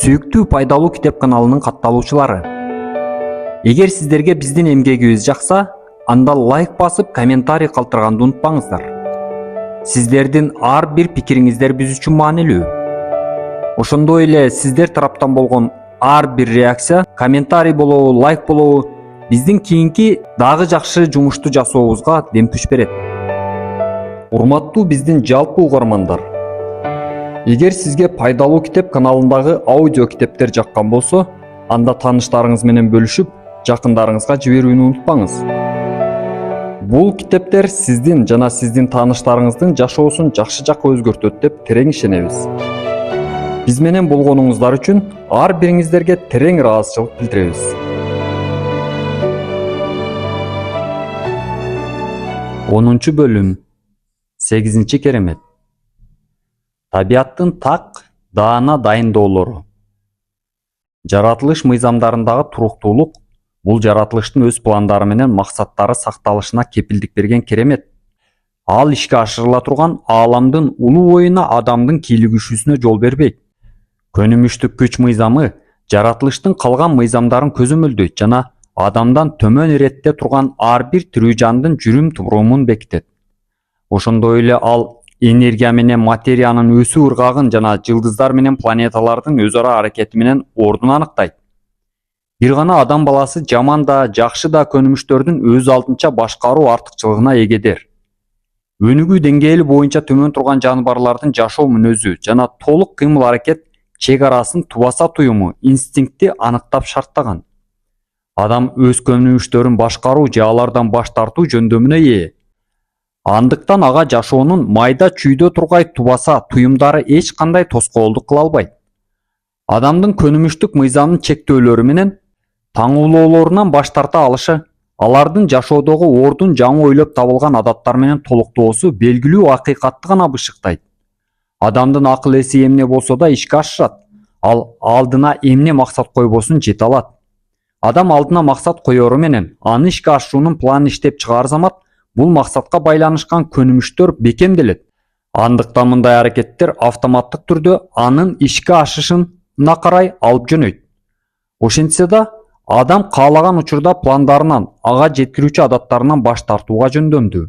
Сүйүктүү пайдалуу китеп каналынын катталуучулары. Эгер сиздерге биздин эмгегибиз жакса, анда лайк басып, комментарий калтырганды унутпаңыздар. Сиздердин ар бир пикириңиздер биз үчүн маанилүү. Ошондой эле сиздер тараптан болгон ар бир реакция, комментарий болобу, лайк болобу биздин кийинки дагы жакшы жумушту жасообузга дем күч берет. Урматтуу биздин жалпы угармандар, эгер сизге пайдалуу китеп каналындагы аудио китептер жаккан болсо, анда тааныштарыңыз менен бөлүшүп, жакындарыңызга жиберүүнү унутпаңыз. Бул китептер сиздин жана сиздин тааныштарыңыздын жашоосун жакшы жакка өзгөртөт деп терең ишенебиз. Биз менен болгонуңуздар үчүн ар бириңиздерге терең ыраазычылык билдиребиз. Онунчу бөлүм. 8 керемет. Табиаттын так даана дайындоолору. Жаратылыш мыйзамдарындагы туруктуулук бул жаратылыштын өз пландары менен максаттары сакталышына кепилдик берген керемет. Ал ишке ашырыла турган ааламдын улуу оюна адамдын кийлигишүүсүнө жол бербейт. Көнүмүштүк күч мыйзамы жаратылыштын калган мыйзамдарын көзөмөлдөйт жана адамдан төмөн иретте турган ар бир тирүү жандын жүрүм турумун бекитет. Ошондой эле ал энергия менен материянын өсүү ыргагын жана жылдыздар менен планеталардын өз ара аракети менен ордун аныктайт. Бир гана адам баласы жаман да, жакшы да көнүмүштөрдүн өз алдынча башкаруу артыкчылыгына эгедир. Өнүгүү деңгээли боюнча төмөн турган жаныбарлардын жашоо мүнөзү жана толук кыймыл аракет чек арасын тубаса туюму инстинкти аныктап шарттаган. Адам өз көнүмүштөрүн башкаруу же алардан баш тартуу жөндөмүнө ээ. Андыктан ага жашоонун майда чүйдө тургай тубаса туюмдары эч кандай тоскоолдук кыла албайт. Адамдын көнүмүштүк мыйзамдын чектөөлөрү менен таңуулоолорунан баш тарта алышы, алардын жашоодогу ордун жаңы ойлоп табылган адаттар менен толуктоосу белгилүү акыйкатты гана бышыктайт. Адамдын акыл эси эмне болсо да ишке ашырат, ал алдына эмне максат койбосун жете алат. Адам алдына максат коеру менен аны ишке ашыруунун планын иштеп чыгаар замат бул максатка байланышкан көнүмүштөр бекемделет. Андыктан мындай аракеттер автоматтык түрдө анын ишке ашышына карай алып жөнөйт. Ошентсе да, адам каалаган учурда пландарынан, ага жеткирүүчү адаттарынан баш тартууга жөндөмдүү.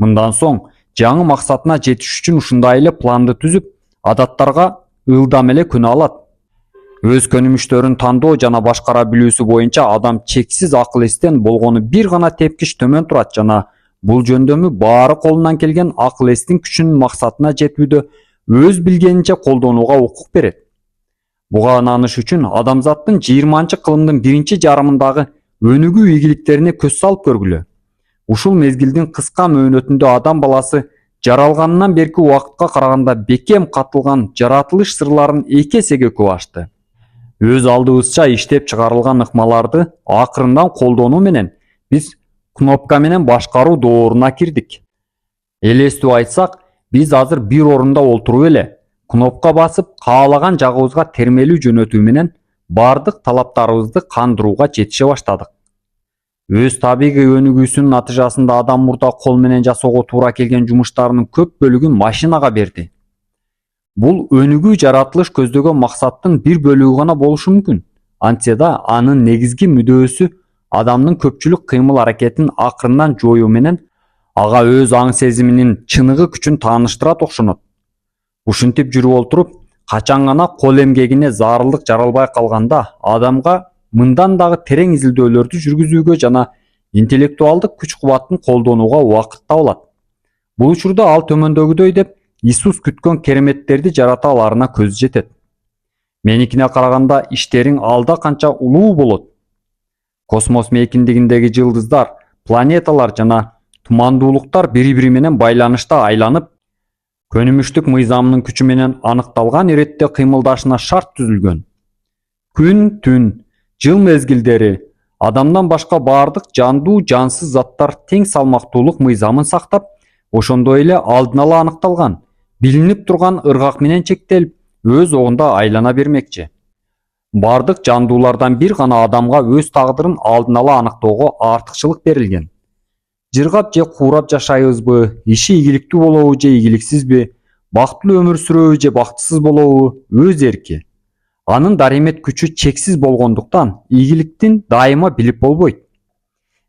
Мындан соң жаңы максатына жетиш үчүн ушундай эле планды түзүп, адаттарга ылдам эле күнө алат. Өз көнүмүштөрүн тандоо жана башкара билүүсү боюнча адам чексиз акыл эстен болгону бир гана тепкич төмөн турат жана бул жөндөмү баары колунан келген акыл эстин күчүнүн максатына жетүүдө өз билгенинче колдонууга укук берет. Буга ынаныш үчүн адамзаттын 20-кылымдын биринчи жарымындагы өнүгүү ийгиликтерине көз салып көргүлө. Ушул мезгилдин кыска мөөнөтүндө адам баласы жаралганынан берки убакытка караганда бекем катылган жаратылыш сырларын 2 эсеге көп ашты. Өз алдыбызча иштеп чыгарылган ыкмаларды акырындан колдонуу менен биз кнопка менен башкаруу дооруна кирдик. Элестүү айтсак, биз азыр бир орунда олтуруп эле кнопка басып, каалаган жагыбызга термелүү жөнөтүү менен бардык талаптарыбызды кандырууга жетише баштадык. Өз табигый өнүгүүсүнүн натыйжасында адам мурда кол менен жасоого туура келген жумуштарынын көп бөлүгүн машинага берди. Бул өнүгүү жаратылыш көздөгөн максаттын бир бөлүгү гана болушу мүмкүн. Антсе да анын негизги мүдөөсү адамдын көпчүлүк кыймыл аракетин акырындан жоюу менен ага өз аң сезиминин чыныгы күчүн тааныштырат окшонот. Ушинтип жүрүп олтуруп, качан гана кол эмгегине зарылдык жаралбай калганда адамга мындан дагы терең изилдөөлөрдү жүргүзүүгө жана интеллектуалдык күч-кубаттын колдонууга убакыт табылат. Бул учурда ал төмөндөгүдөй деп Иисус күткөн кереметтерди жарата аларына көзү жетет. Меникине караганда иштериң алда канча улуу болот. Космос мейкиндигиндеги жылдыздар, планеталар жана тумандуулуктар бири-бири менен байланышта айланып, көнүмүштүк мыйзамынын күчү менен аныкталган иретте кыймылдашына шарт түзүлгөн. Күн, түн, жыл мезгилдери, адамдан башка бардык жандуу, жансыз заттар тең салмактуулук мыйзамын сактап, ошондой эле алдын ала аныкталган, билинип турган ыргак менен чектелип, өз огунда айлана бермекчи. Бардык жандуулардан бир гана адамга өз тагдырын алдын ала аныктоого артыкчылык берилген. Жыргап же куурап жашайбызбы, иши ийгиликтүү болобу же ийгиликсизби, бактылуу өмүр сүрөбү же бактысыз болобу өз эрки. Анын даремет күчү чексиз болгондуктан ийгиликтин дайыма билип болбойт.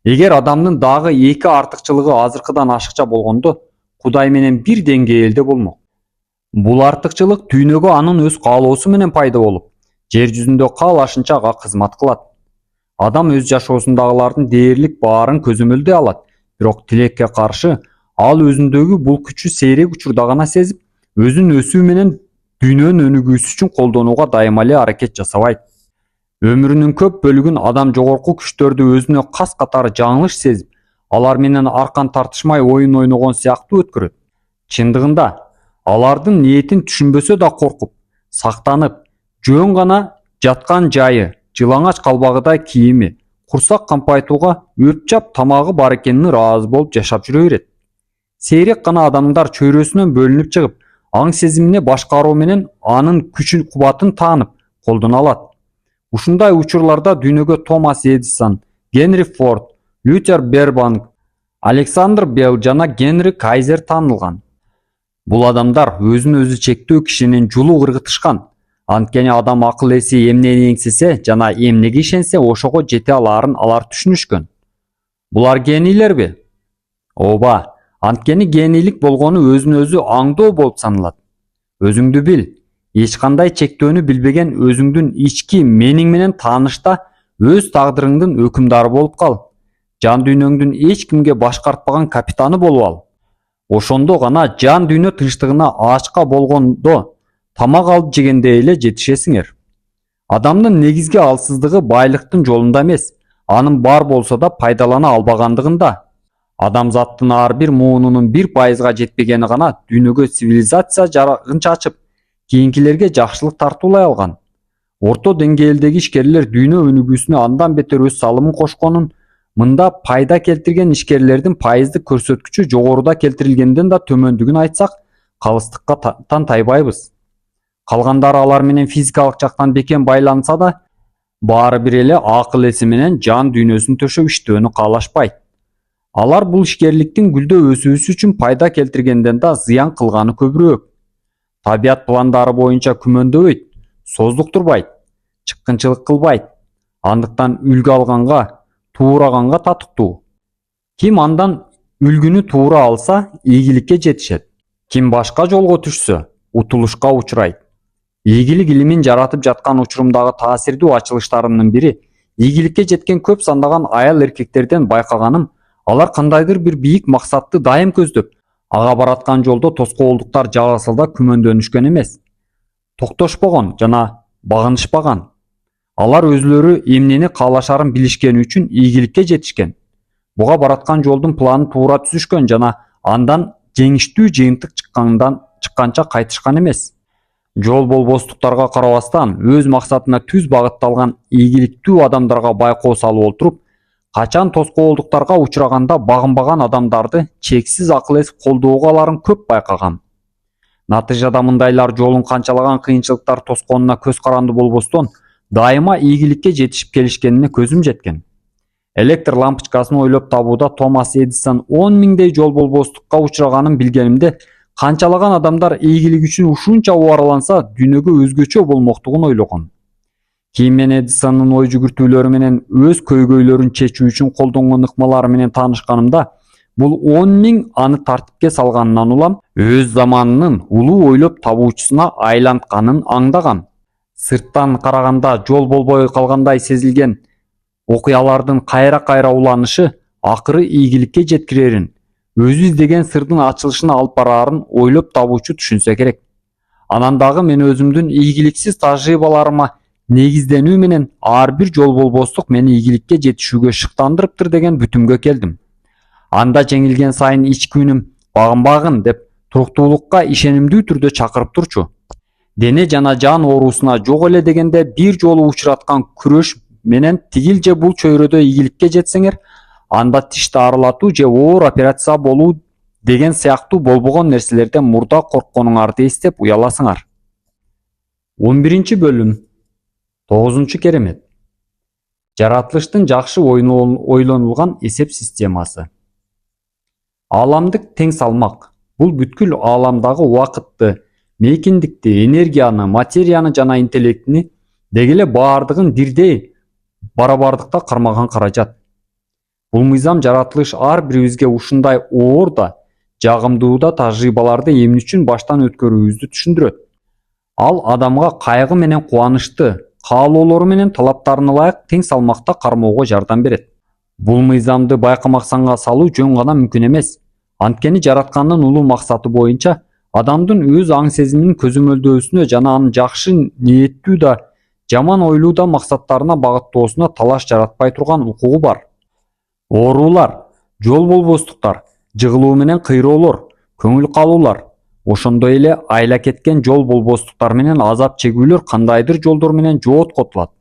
Эгер адамдын дагы эки артыкчылыгы азыркыдан ашыкча болгондо, Кудай менен бир деңгээлде болмок. Бул артыкчылык дүйнөгө анын өз каалоосу менен пайда болуп, жер жүзүндө каалашынча ага кызмат кылат. Адам өз жашоосундагылардын дээрлик баарын көзөмөлдөй алат, бирок тилекке каршы ал өзүндөгү бул күчү сейрек учурда гана сезип, өзүн өсүү менен дүйнөнүн өнүгүүсү үчүн колдонууга дайыма эле аракет жасабайт. Өмүрүнүн көп бөлүгүн адам жогорку күчтөрдү өзүнө кас катары жаңылыш сезип, алар менен аркан тартышмай оюн ойногон сыяктуу өткөрөт. Чындыгында алардын ниетин түшүнбөсө да коркуп, сактанып, жөн гана жаткан жайы, жылаңач калбагыдай кийими, курсак кампайтууга өп-жап тамагы бар экенине ыраазы болуп жашап жүрө берет. Сейрек гана адамдар чөйрөсүнөн бөлүнүп чыгып, аң сезимине башкаруу менен анын күчү кубатын таанып, колдоно алат. Ушундай учурларда дүйнөгө Томас Эдисон, Генри Форд, Лютер Бербанк, Александр Белл жана Генри Кайзер таанылган. Бул адамдар өзүн өзү чектөө кишинин жулук ыргытышкан. Анткени адам акыл эси эмнени эңсесе жана эмнеге ишенсе ошого жете алаарын алар түшүнүшкөн. Булар генийлерби? Ооба, анткени генийлик болгону өзүн өзү аңдоо болуп саналат. Өзүңдү бил. Эч кандай чектөөнү билбеген өзүңдүн ички мениң менен таанышта өз тагдырыңдын өкүмдары болуп кал. Жан дүйнөңдүн эч кимге башкартпаган капитаны болуп ал. Ошондо гана жан дүйнө тынчтыгына ачка болгондо тамак алып жегенде эле жетишесиңер. Адамдын негизги алсыздыгы байлыктын жолунда эмес, анын бар болсо да пайдалана албагандыгында. Адамзаттын ар бир муунунун 1% жетпегени гана дүйнөгө цивилизация жарыгын чачып, кийинкилерге жакшылык тартуулай алган. Орто деңгээлдеги ишкерлер дүйнө өнүгүүсүнө андан бетер өз салымын кошконун, мында пайда келтирген ишкерлердин пайыздык көрсөткүчү жогоруда келтирилгенден да төмөндүгүн айтсак, калыстыкка тантайбайбыз. Калгандары алар менен физикалык жактан бекем байланса да, баары бир эле акыл эси менен жан дүйнөсүн төшөп иштөөнү каалашпайт. Алар бул ишкерликтин гүлдөп өсүүсү үчүн пайда келтиргенден да зыян кылганы көбүрөөк. Табият пландары боюнча күмөндөбөйт, создуктурбайт, чыккынчылык кылбайт. Андыктан үлгү алганга, туураганга татыктуу. Ким андан үлгүнү туура алса, ийгиликке жетишет. Ким башка жолго түшсө, утулушка учурайт. Ийгилик илимин жаратып жаткан учурумдагы таасирдүү ачылыштарымдын бири, ийгиликке жеткен көп сандаган аял эркектерден байкаганым, алар кандайдыр бир бийик максатты дайым көздөп, ага бараткан жолдо тоскоолдуктар жагылса да күмөндөнүшкөн эмес. Токтошпогон жана багынышпаган. Алар өзлөрү эмнени каалашарын билишкени үчүн ийгиликке жетишкен. Буга бараткан жолдун планын туура түзүшкөн жана андан жеңиштүү жыйынтык чыкканча кайтышкан эмес. Жол болбостуктарга карабастан өз максатына түз багытталган ийгиликтүү адамдарга байкоо салып отуруп, качан тоскоолдуктарга учураганда багынбаган адамдарды чексиз акыл эс колдоого аларын көп байкагам. Натыйжада мындайлар жолун канчалаган кыйынчылыктар тосконуна көз каранды болбостон, дайыма ийгиликке жетишип келишкенине көзүм жеткен. Электр лампочкасын ойлоп табууда Томас Эдисон 10 миңдей жол болбостукка учураганын билгенимде, канчалаган адамдар ийгилик үчүн ушунча убараланса, дүйнөгө өзгөчө болмоктугун ойлогон. Кийин мен Эдисондун ой жүгүртүүлөрү менен өз көйгөйлөрүн чечүү үчүн колдонгон ыкмалары менен таанышканымда, бул 10 миң аны тартипке салганынан улам, өз заманынын улуу ойлоп табуучусуна айлантканын аңдагам. Сырттан караганда жол болбой калгандай сезилген окуялардын кайра-кайра уланышы акыры ийгиликке жеткирерин, өзү издеген сырдын ачылышына алып бараарын ойлоп табуучу түшүнсө керек. Анан дагы мен өзүмдүн ийгиликсиз тажрыйбаларыма негизденүү менен ар бир жол болбостук мени ийгиликке жетишүүгө шыктандырыптыр деген бүтүмгө келдим. Анда жеңилген сайын ички үнүм багынбагын деп туруктуулукка ишенимдүү түрдө чакырып турчу. Дене жана жан оорусуна жок эле дегенде бир жолу учураткан күрөш менен тигил же бул чөйрөдө ийгиликке жетсеңер, анда тишти арылатуу же оор операция болуу деген сыяктуу болбогон нерселерден мурда коркконуңарды эстеп уяласыңар. 11 бөлүм. 9 керемет. Жаратылыштын жакшы ойлонулган эсеп системасы. Ааламдык тең салмак. Бул бүткүл ааламдагы убакытты, мейкиндикти, энергияны, материяны жана интеллектини Деги эле баардыгын бирдей барабардыкта кармаган каражат. Бул мыйзам жаратылыш ар бирибизге ушундай оор да жагымдуу да тажрыйбаларды эмне үчүн баштан өткөрүүбүздү түшүндүрөт. Ал адамга кайгы менен кубанычты, каалоолору менен талаптарына ылайык тең салмакта кармоого жардам берет. Бул мыйзамды байкамаксанга салуу жөн гана мүмкүн эмес. Анткени жараткандын улуу максаты боюнча адамдын өз аң сезиминин көзөмөлдөөсүнө жана анын жакшы ниеттүү да жаман ойлуу да максаттарына багыттоосуна талаш жаратпай турган укугу бар. Оорулар, жол болбостуктар, жыгылуу менен кыйроолор, көңүл калуулар, ошондой эле айла кеткен жол болбостуктар менен азап чегүүлөр кандайдыр жолдор менен жооткотулат.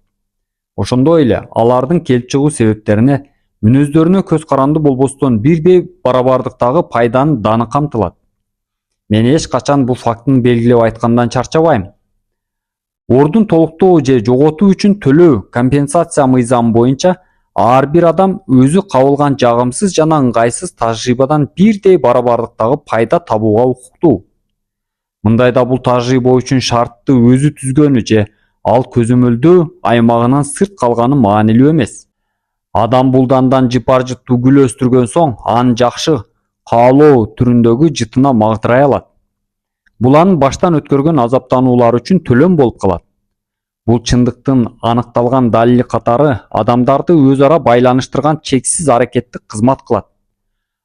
Ошондой эле алардын келип чыгуу себептерине, мүнөздөрүнө көз каранды болбостон бирдей барабардыктагы пайданын даны камтылат. Мен эч качан бул фактын белгилеп айткандан чарчабайм. Ордун толуктоо же жоготуу үчүн төлөө компенсация мыйзамы боюнча ар бир адам өзү кабылган жагымсыз жана ыңгайсыз тажрыйбадан бирдей барабардыктагы пайда табууга укуктуу. Мындайда бул тажрыйба үчүн шартты өзү түзгөнү же ал көзөмөлдөө аймагынан сырт калганы маанилүү эмес. Адам бул дандан жыпар-жыттуу гүл өстүргөн соң анын жакшы каалоо түрүндөгү жытына магдырай алат. Бул анын баштан өткөргөн азаптануулары үчүн төлөм болуп калат. Бул чындыктын аныкталган далили катары адамдарды өз ара байланыштырган чексиз аракеттик кызмат кылат.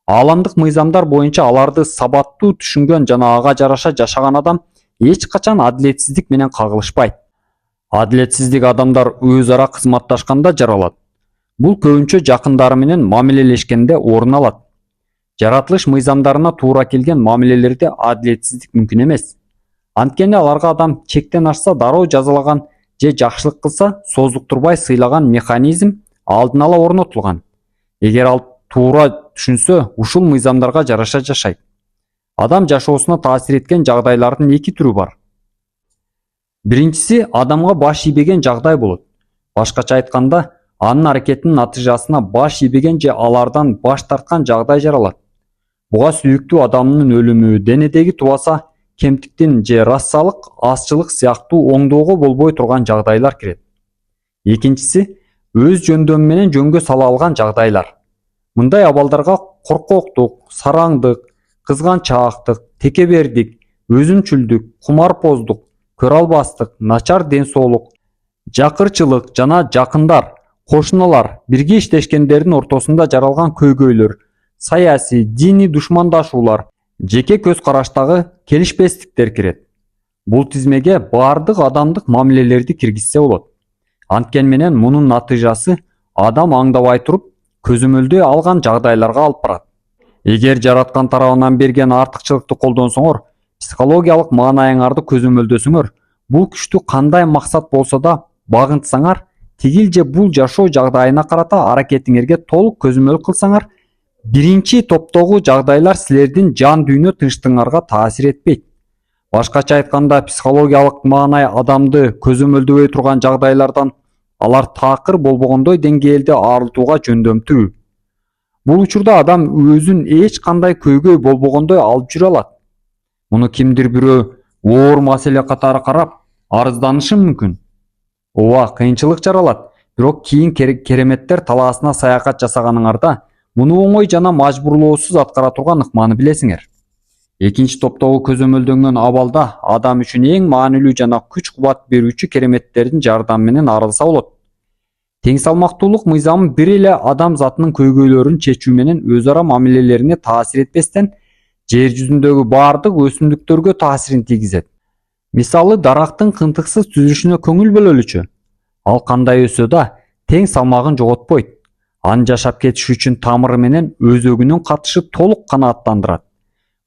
Ааламдык мыйзамдар боюнча аларды сабаттуу түшүнгөн жана ага жараша жашаган адам эч качан адилетсиздик менен кагылышпайт. Адилетсиздик адамдар өз ара кызматташканда жаралат. Бул көбүнчө жакындары менен мамилелешкенде орун алат. Жаратылыш мыйзамдарына туура келген мамилелерде адилетсиздик мүмкүн эмес. Анткени аларга адам чектен ашса дароо жазалаган же жакшылык кылса создуктурбай сыйлаган механизм алдын ала орнотулган. Эгер ал туура түшүнсө, ушул мыйзамдарга жараша жашайт. Адам жашоосуна таасир эткен жагдайлардын эки түрү бар. Биринчиси адамга баш ийбеген жагдай болот. Башкача айтканда, анын аракетинин натыйжасына баш ийбеген же алардан баш тарткан жагдай жаралат. Буга сүйүктүү адамдын өлүмү, денедеги тубаса кемтиктин же расалык, азчылык сыяктуу оңдоого болбой турган жагдайлар кирет. Экинчиси өз жөндөмү менен жөнгө сала алган жагдайлар. Мындай абалдарга коркоктук, сараңдык, кызганчаактык, текебердик, өзүмчүлдүк, кумарпоздук, көрө албастык, начар ден соолук, жакырчылык жана жакындар, кошуналар, бирге иштешкендердин ортосунда жаралган көйгөйлөр, саясий, диний душмандашуулар, жеке көз караштагы келишпестиктер кирет. Бул тизмеге баардык адамдык мамилелерди киргизсе болот. Анткени менен мунун натыйжасы адам аңдабай туруп көзөмөлдөй алган жагдайларга алып барат. Эгер жараткан тарабынан берген артыкчылыкты колдонсоңор, психологиялык маанайыңарды көзөмөлдөсөңөр, бул күчтү кандай максат болсо да багынтсаңар, тигил же бул жашоо жагдайына карата аракетиңерге толук көзөмөл кылсаңар, биринчи топтогу жагдайлар силердин жан дүйнө тынчтыгыңарга таасир этпейт. Башкача айтканда, психологиялык маанай адамды көзөмөлдөбөй турган жагдайлардан алар таакыр болбогондой деңгээлде арылтууга жөндөмдүү. Бул учурда адам өзүн эч кандай көйгөй болбогондой алып жүрө алат. Муну кимдир бирөө оор маселе катары карап, арызданышы мүмкүн. Ооба, кыйынчылык жаралат, бирок кийин кереметтер талаасына саякат жасаганыңарда муну оңой жана мажбурлоосуз аткара турган ыкманы билесиңер. Экинчи топтогу көзөмөлдөнгөн абалда адам үчүн эң маанилүү жана күч-кубат берүүчү кереметтердин жардамы менен арылса болот. Тең салмактуулук мыйзамы бир эле адам затынын көйгөйлөрүн чечүү менен өз ара мамилелерине таасир этпестен, жер жүзүндөгү баардык өсүмдүктөргө таасирин тийгизет. Мисалы, дарактын кынтыксыз түзүлүшүнө көңүл бөлөлүчү. Ал кандай өсө да тең салмагын жоготпойт. Анын жашап кетиши үчүн тамыры менен өзөгүнүн катышы толук канааттандырат.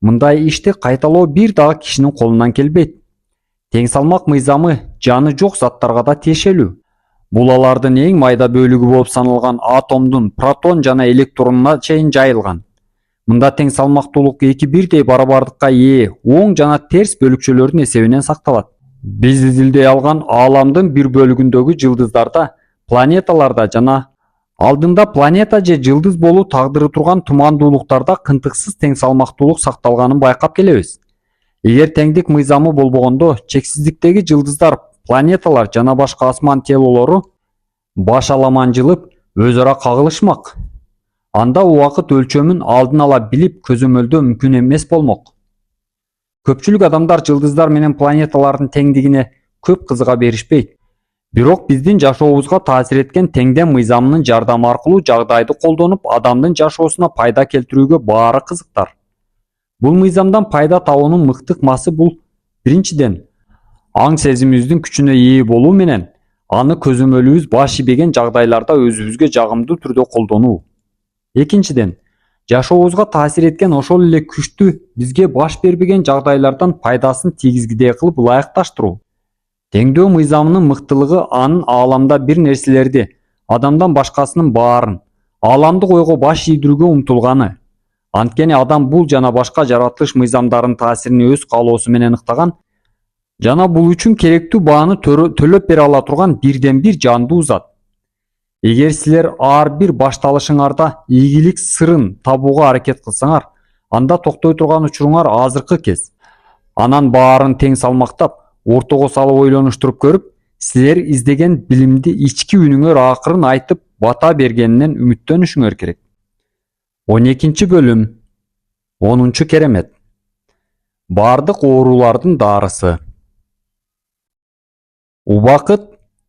Мындай ишти кайталоо бир дагы кишинин колунан келбейт. Тең салмак мыйзамы жаны жок заттарга да тиешелүү. Бул алардын эң майда бөлүгү болуп саналган атомдун протон жана электронуна чейин жайылган. Мында тең салмактуулук эки бирдей барабардыкка ээ оң жана терс бөлүкчөлөрдүн эсебинен сакталат. Биз изилдей алган ааламдын бир бөлүгүндөгү жылдыздарда, планеталарда жана алдында планета же жылдыз болуу тагдыры турган тумандуулуктарда кынтыксыз тең салмактуулук сакталганын байкап келебиз. Эгер теңдик мыйзамы болбогондо, чексиздиктеги жылдыздар планеталар жана башка асман телолору баш аламан жылып өз ара кагылышмак. Анда убакыт өлчөмүн алдын ала билип көзөмөлдөө мүмкүн эмес болмок. Көпчүлүк адамдар жылдыздар менен планеталардын теңдигине көп кызыга беришпейт. Бирок биздин жашообузга таасир эткен теңдем мыйзамынын жардамы аркылуу жагдайды колдонуп, адамдын жашоосуна пайда келтирүүгө баары кызыктар. Бул мыйзамдан пайда табуунун мыкты ыкмасы бул биринчиден аң сезимибиздин күчүнө ээ болуу менен аны көзөмөлүбүз баш ийбеген жагдайларда өзүбүзгө жагымдуу түрдө колдонуу. Экинчиден, жашообузга таасир эткен ошол эле күчтү бизге баш бербеген жагдайлардан пайдасын тийгизгидей кылып ылайыкташтыруу. Теңдөө мыйзамынын мыктылыгы анын ааламда бир нерселерди, адамдан башкасынын баарын, ааламдык ойго баш ийдирүүгө умтулганы. Анткени адам бул жана башка жаратылыш мыйзамдарынын таасирин өз каалоосу менен ыктаган жана бул үчүн керектүү бааны төлөп бере ала турган бирден бир жандуу зат. Эгер силер ар бир башталышыңарда ийгилик сырын табууга аракет кылсаңар, анда токтой турган учуруңар азыркы кез. Анан баарын тең салмактап, ортого салып ойлонуштуруп көрүп, силер издеген билимди ички үнүңөр акырын айтып бата бергенинен үмүттөнүшүңөр керек. 12 бөлүм. 10 керемет. Бардык оорулардын дарысы. Убакыт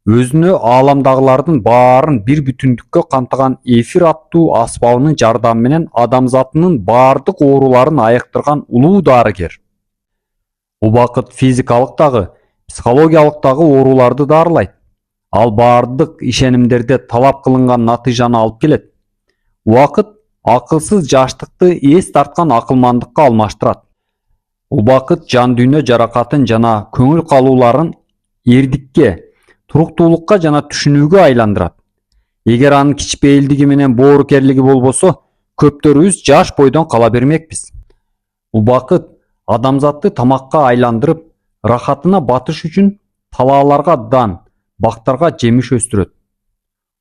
өзүнө ааламдагылардын баарын бир бүтүндүккө камтыган эфир аттуу аспабынын жардамы менен адамзатынын бардык ооруларын айыктырган улуу дарыгер. Убакыт физикалык дагы, психологиялык дагы ооруларды дарылайт. Ал бардык ишенимдерде талап кылынган натыйжаны алып келет. Убакыт акылсыз жаштыкты эс тарткан акылмандыкка алмаштырат. Убакыт жан дүйнө жаракатын жана көңүл калууларын эрдикке, туруктуулукка жана түшүнүүгө айландырат. Эгер анын кичпейилдиги менен боорукерлиги болбосо, көптөрүбүз жаш бойдон кала бермекпиз. Убакыт адамзатты тамакка айландырып, рахатына батыш үчүн талааларга дан, бактарга жемиш өстүрөт.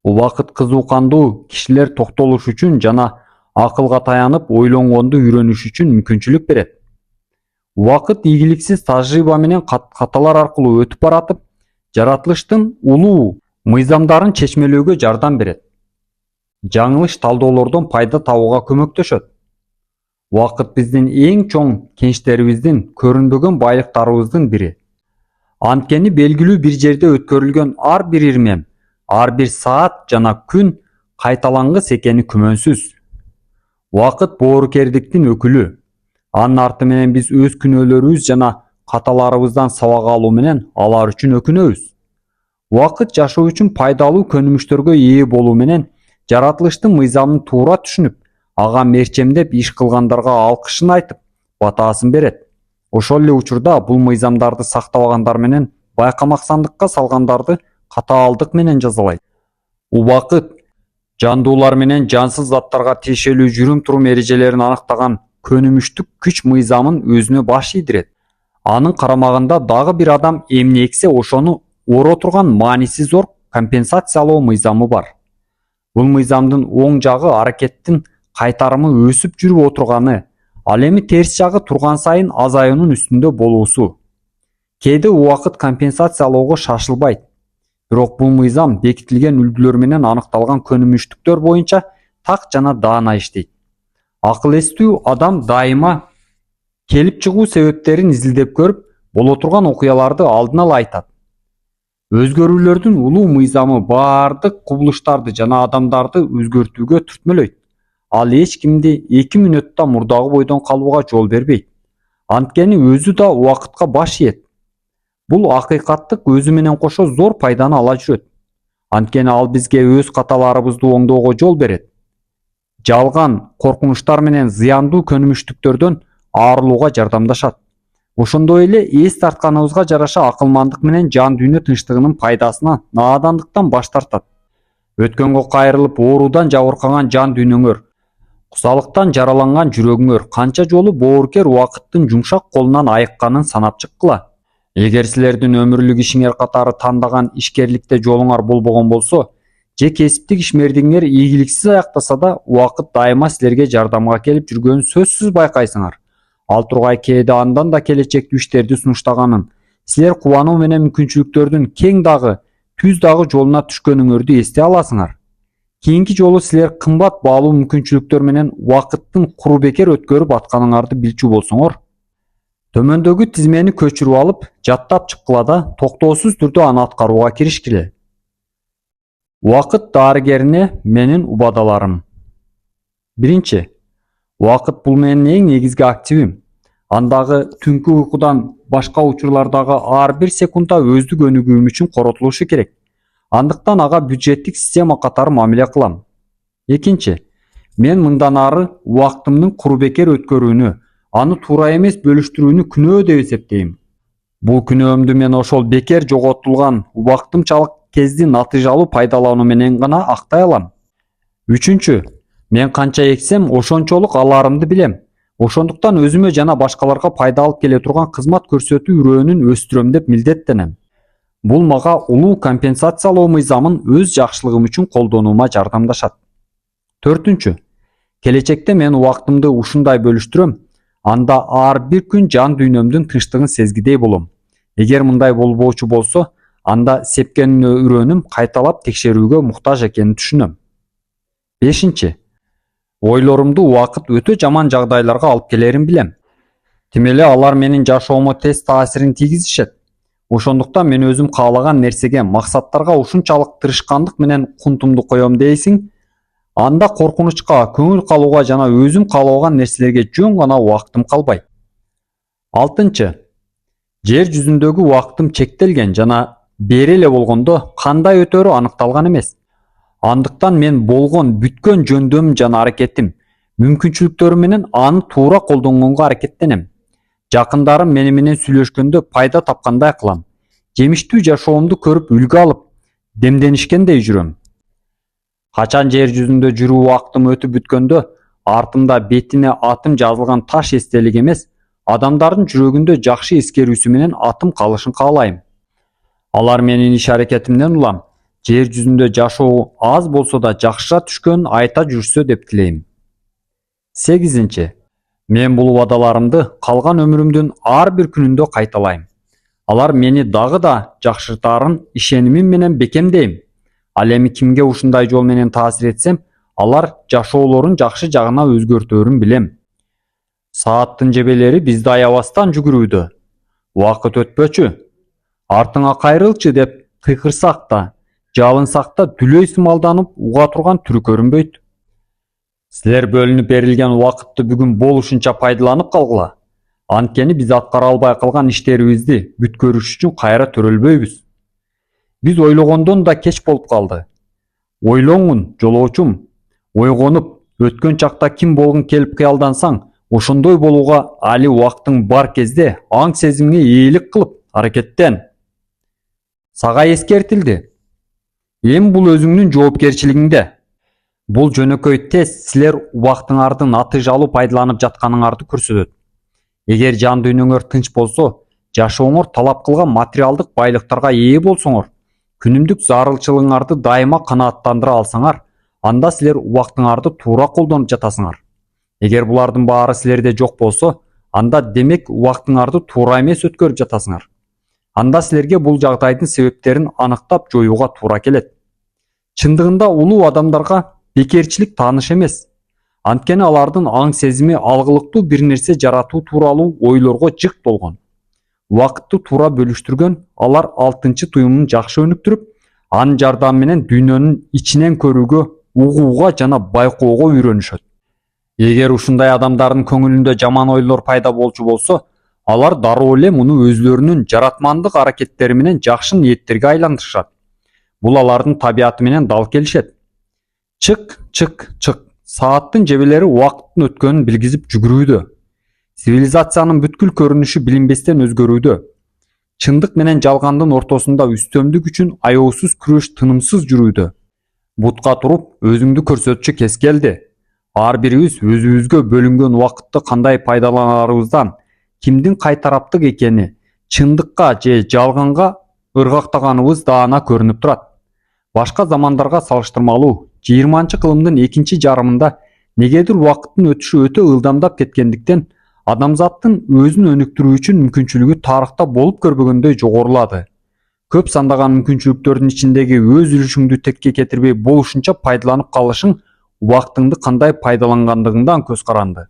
Убакыт кызуукандуу кишилер токтолуш үчүн жана акылга таянып ойлонгонду үйрөнүш үчүн мүмкүнчүлүк берет. Убакыт ийгиликсиз тажрыйба менен каталар аркылуу өтүп баратып, жаратылыштын улуу мыйзамдарын чечмелөөгө жардам берет. Жаңылыш талдоолордон пайда табууга көмөктөшөт. Убакыт биздин эң чоң кенчтерибиздин, көрүнбөгөн байлыктарыбыздын бири. Анткени белгилүү бир жерде өткөрүлгөн ар бир ирмем, ар бир саат жана күн кайталангыс экени күмөнсүз. Убакыт боорукердиктин өкүлү. Анын арты менен биз өз күнөөлөрүбүз жана каталарыбыздан сабак алуу менен алар үчүн өкүнөбүз. Убакыт жашоо үчүн пайдалуу көнүмүштөргө ээ болуу менен жаратылыштын мыйзамын туура түшүнүп, ага мерчемдеп иш кылгандарга алкышын айтып, батасын берет. Ошол эле учурда бул мыйзамдарды сактабагандар менен байкамаксандыкка салгандарды катаалдык менен жазалайт. Убакыт жандуулар менен жансыз заттарга тиешелүү жүрүм-турум эрежелерин аныктаган көнүмүштүк күч мыйзамын өзүнө баш ийдирет. Анын карамагында дагы бир адам эмне эксе ошону oro турган мааниси зор компенсациялоо мыйзамы бар. Бул мыйзамдын оң жагы аракеттин кайтарымы өсүп жүрүп отурганы, ал эми терс жагы турган сайын азаюунун үстүндө болуусу. Кээде убакыт компенсациялоого шашылбайт. Бирок бул мыйзам бекитилген үлгүлөр менен аныкталган көнүмүштүктөр боюнча так жана даана иштейт. Акыл эстүү адам дайыма келип чыгуу себептерин изилдеп көрүп, боло турган окуяларды алдын ала айтат. Өзгөрүүлөрдүн улуу мыйзамы бардык кубулуштарды жана адамдарды өзгөртүүгө түртмөлөйт. Ал эч кимди 2 мүнөттө мурдагы бойдон калууга жол бербейт. Анткени өзү да убакытка баш ийет. Бул акыйкаттык өзү менен кошо зор пайданы ала жүрөт. Анткени ал бизге өз каталарыбызды оңдоого жол берет. Жалган, коркунучтар менен зыяндуу көнүмүштүктөрдөн арылууга жардамдашат. Ошондой эле эс тартканыбызга жараша акылмандык менен жан дүйнө тынчтыгынын пайдасына наадандыктан баш тартат. Өткөнгө кайрылып оорудан жабыркаган жан дүйнөңөр, кусалыктан жараланган жүрөгүңөр канча жолу боорукер убакыттын жумшак колунан айыкканын санап чыккыла. Эгер силердин өмүрлүк ишиңер катары тандаган ишкерликте жолуңар болбогон болсо, же кесиптик ишмердигиңер ийгиликсиз аяктаса да, убакыт дайыма силерге жардамга келип жүргөнүн сөзсүз байкайсыңар. Ал тургай кээде андан да келечектүү иштерди сунуштаганын, силер кубануу менен мүмкүнчүлүктөрдүн кең дагы, түз дагы жолуна түшкөнүңөрдү эстей аласыңар. Кийинки жолу силер кымбат баалуу мүмкүнчүлүктөр менен убакыттын куру бекер өткөрүп атканыңарды билчү болсоңор, төмөндөгү тизмени көчүрүп алып, жаттап чыккыла да токтоосуз түрдө аны аткарууга киришкиле. Убакыт дарыгерине менин убадаларым. Биринчи, убакыт бул менин эң негизги активим. Андагы түнкү уйкудан башка учурлардагы ар бир секундда өздүк өнүгүүм үчүн коротулушу керек. Андыктан ага бюджеттик система катары мамиле кылам. Экинчи, мен мындан ары убактымдын куру бекер өткөрүүнү, аны туура эмес бөлүштүрүүнү күнөө деп эсептейм. Бул күнөөмдү мен ошол бекер жоготулган убактымчалык кезди натыйжалуу пайдалануу менен гана актай алам. Үчүнчү, мен канча эксем ошончолук аларымды билем. Ошондуктан өзүмө жана башкаларга пайда алып келе турган кызмат көрсөтүү үрөөнүн өстүрөм деп милдеттенем. Бул мага улуу компенсациялоо мыйзамын өз жакшылыгым үчүн колдонуума жардамдашат. Төртүнчү, келечекте мен убактымды ушундай бөлүштүрөм, анда ар бир күн жан дүйнөмдүн тынчтыгын сезгидей болом. Эгер мындай болбоочу болсо, анда сепкен үрөөнүм кайталап текшерүүгө муктаж экенин түшүнөм. Бешинчи, ойлорумду убакыт өтө жаман жагдайларга алып келерин билем. Тим эле алар менин жашоомо тез таасирин тийгизишет. Ошондуктан мен өзүм каалаган нерсеге, максаттарга ушунчалык тырышкандык менен кунтумду коем дейсиң, анда коркунучка, көңүл калууга жана өзүм каалабаган нерселерге жөн гана убактым калбайт. Алтынчы, жер жүзүндөгү убактым чектелген жана бери эле болгондо кандай өтөрү аныкталган эмес. Андыктан мен болгон бүткөн жөндөм жана аракетим, мүмкүнчүлүктөрүм менен аны туура колдонгонго аракеттенем. Жакындарым мени менен сүйлөшкөндө пайда тапкандай кылам. Жемиштүү жашоомду көрүп үлгү алып, демденишкендей жүрөм. Качан жер жүзүндө жүрүү убактым өтүп бүткөндө, артымда бетине атым жазылган таш эстелик эмес, адамдардын жүрөгүндө жакшы эскерүүсү менен атым калышын каалайм. Алар менин иш аракетимден улам, жер жүзүндө жашоо аз болсо да жакшыра түшкөнүн айта жүрүшсө деп тилейм. Сегизинчи, мен бул убадаларымды калган өмүрүмдүн ар бир күнүндө кайталайм. Алар мени дагы да жакшыртаарын ишенимим менен бекемдейм. Ал эми кимге ушундай жол менен таасир этсем, алар жашоолорун жакшы жагына өзгөртөөрүн билем. Сааттын жебелери бизди аябастан жүгүрүүдө. Убакыт өтпөчү. Артыңа кайрылчы деп кыйкырсак да, жалынсак да дүлөй сымалданып уга турган түрү көрүнбөйт. Силер бөлүнүп берилген убакытты бүгүн болушунча пайдаланып калгыла. Анткени биз аткара албай калган иштерибизди бүткөрүш үчүн кайра төрөлбөйбүз. Биз ойлогондон да кеч болуп калды. Ойлоңун, жолоочум. Ойгонуп, өткөн чакта ким болгун келип кыялдансаң, ошондой болууга али убактың бар кезде аң сезимиңе ээлик кылып, аракеттен. Сага эскертилди. Эми бул өзүңдүн жоопкерчилигиңде. Бул жөнөкөй тест силер убактыңарды натыйжалуу пайдаланып жатканыңарды көрсөтөт. Эгер жан дүйнөңөр тынч болсо, жашооңор талап кылган материалдык байлыктарга ээ болсоңор, күнүмдүк зарылчылыгыңарды дайыма канааттандыра алсаңар, анда силер убактыңарды туура колдонуп жатасыңар. Эгер булардын баары силерде жок болсо, анда демек убактыңарды туура эмес өткөрүп жатасыңар. Анда силерге бул жагдайдын себептерин аныктап жоюуга туура келет. Чындыгында улуу адамдарга бекерчилик тааныш эмес. Анткени алардын аң сезими алгылыктуу бир нерсе жаратуу тууралуу ойлорго жык болгон. Убакытты туура бөлүштүргөн алар 6-чы туюмун жакшы өнүктүрүп, анын жардамы менен дүйнөнүн ичинен көрүүгө, угууга жана байкоого үйрөнүшөт. Эгер ушундай адамдардын көңүлүндө жаман ойлор пайда болчу болсо, алар дароо эле муну өзлөрүнүн жаратмандык аракеттери менен жакшы ниеттерге айландырышат. Бул алардын табияты менен дал келишет. Чык, чык, чык. Сааттын жебелери убакыттын өткөнүн билгизип жүгүрүүдө. Цивилизациянын бүткүл көрүнүшү билинбестен өзгөрүүдө. Чындык менен жалгандын ортосунда үстөмдүк үчүн аяосуз күрөш тынымсыз жүрүүдө. Бутка туруп, өзүңдү көрсөтчү кез келди. Ар бирибиз өзүбүзгө бөлүнгөн убакытты кандай пайдаланарыбыздан, кимдин кай тараптык экени, чындыкка же жалганга ыргактаганыбыз даана көрүнүп турат. Башка замандарга салыштырмалуу 20-кылымдын экинчи жарымында негедир убакыттын өтүшү өтө ылдамдап кеткендиктен, адамзаттың өзін өнүктүрүү үчүн мүмкүнчүлүгү тарыхта болуп көрбөгөндөй жогорулады. Көп сандаган мүмкүнчүлүктөрдүн ичиндеги өз үлүшүңдү тетке кетирбей болушунча пайдаланып калышың убактыңды кандай пайдалангандыгыңдан көз каранды.